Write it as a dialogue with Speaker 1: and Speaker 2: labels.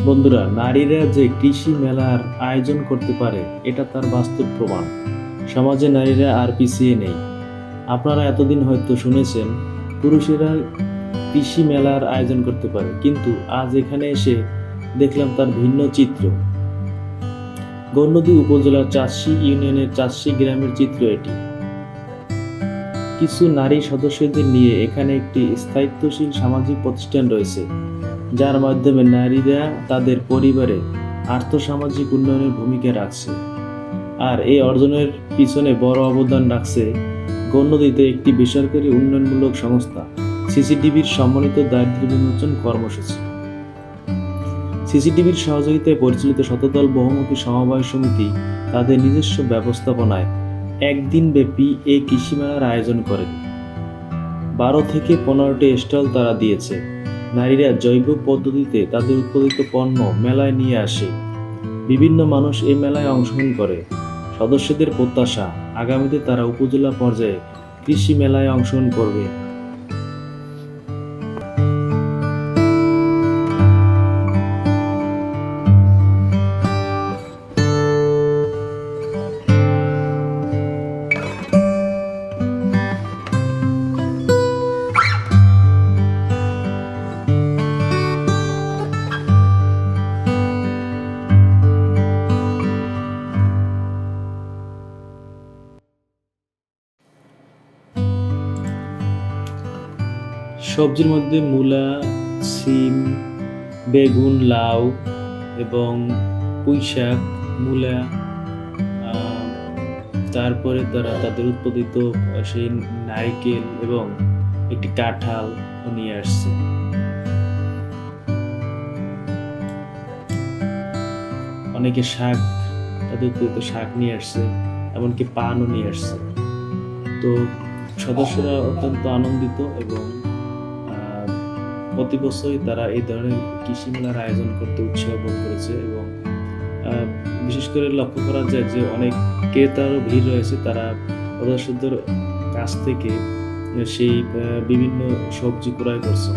Speaker 1: বন্ধুরা, নারীরা যে কৃষি মেলার আয়োজন করতে পারে এটা তার বাস্তব প্রমাণ। সমাজে নারীরা আর পিছিয়ে নেই। আপনারা এতদিন হয়তো শুনেছেন পুরুষেরা কৃষি মেলার আয়োজন করতে পারে, কিন্তু আজ এখানে এসে দেখলাম তার ভিন্ন চিত্র। গৌরনদী উপজেলার চাষী ইউনিয়নের চাষী গ্রামের চিত্র এটি। কিছু নারী সদস্যদের নিয়ে এখানে একটি স্থায়িত্বশীল সামাজিক প্রতিষ্ঠান রয়েছে, যার মাধ্যমে নারীরা তাদের পরিবারে আর্থসামাজিক উন্নয়নের ভূমিকা রাখছে। আর এই অর্জনের পিছনে বড় অবদান রাখছে গৌরনদীতে একটি বেসরকারি উন্নয়নমূলক সংস্থা সিসিটিভির সম্মানিত দারিদ্র্য বিমোচন কর্মসূচি। সিসিটিভির সহযোগিতায় পরিচালিত শতদল বহুমুখী সমবায় সমিতি তাদের নিজস্ব ব্যবস্থাপনায় একদিন ব্যাপী এই কৃষি মেলার আয়োজন করে। 12 থেকে 15টি স্টল তারা দিয়েছে। নারীরা জৈব পদ্ধতিতে তাদের উৎপাদিত পণ্য মেলায় নিয়ে আসে। বিভিন্ন মানুষ এই মেলায় অংশগ্রহণ করে। সদস্যদের প্রত্যাশা, আগামীতে তারা উপজেলা পর্যায়ে কৃষি মেলায় অংশগ্রহণ করবে। সবজির মধ্যে মূলা, সিম, বেগুন, লাউ এবং পুঁইশাক, মূলা, তারপরে তারা তাদের উৎপাদিত সেই নারকেল এবং একটি কাঁঠাল নিয়ে আসছে। অনেকে শাক, তাদের উৎপাদিত শাক নিয়ে আসছে, এমনকি পানও নিয়ে আসছে। তো সদস্যরা অত্যন্ত আনন্দিত এবং প্রতি বছরই তারা এই ধরনের কৃষি মেলার আয়োজন করতে উৎসাহ বোধ করেছে এবং বিশেষ করে লক্ষ্য করা যায় যে অনেক ক্রেতারও ভিড় রয়েছে। তারা সদস্যদের কাছ থেকে সেই বিভিন্ন সবজি ক্রয় করছে।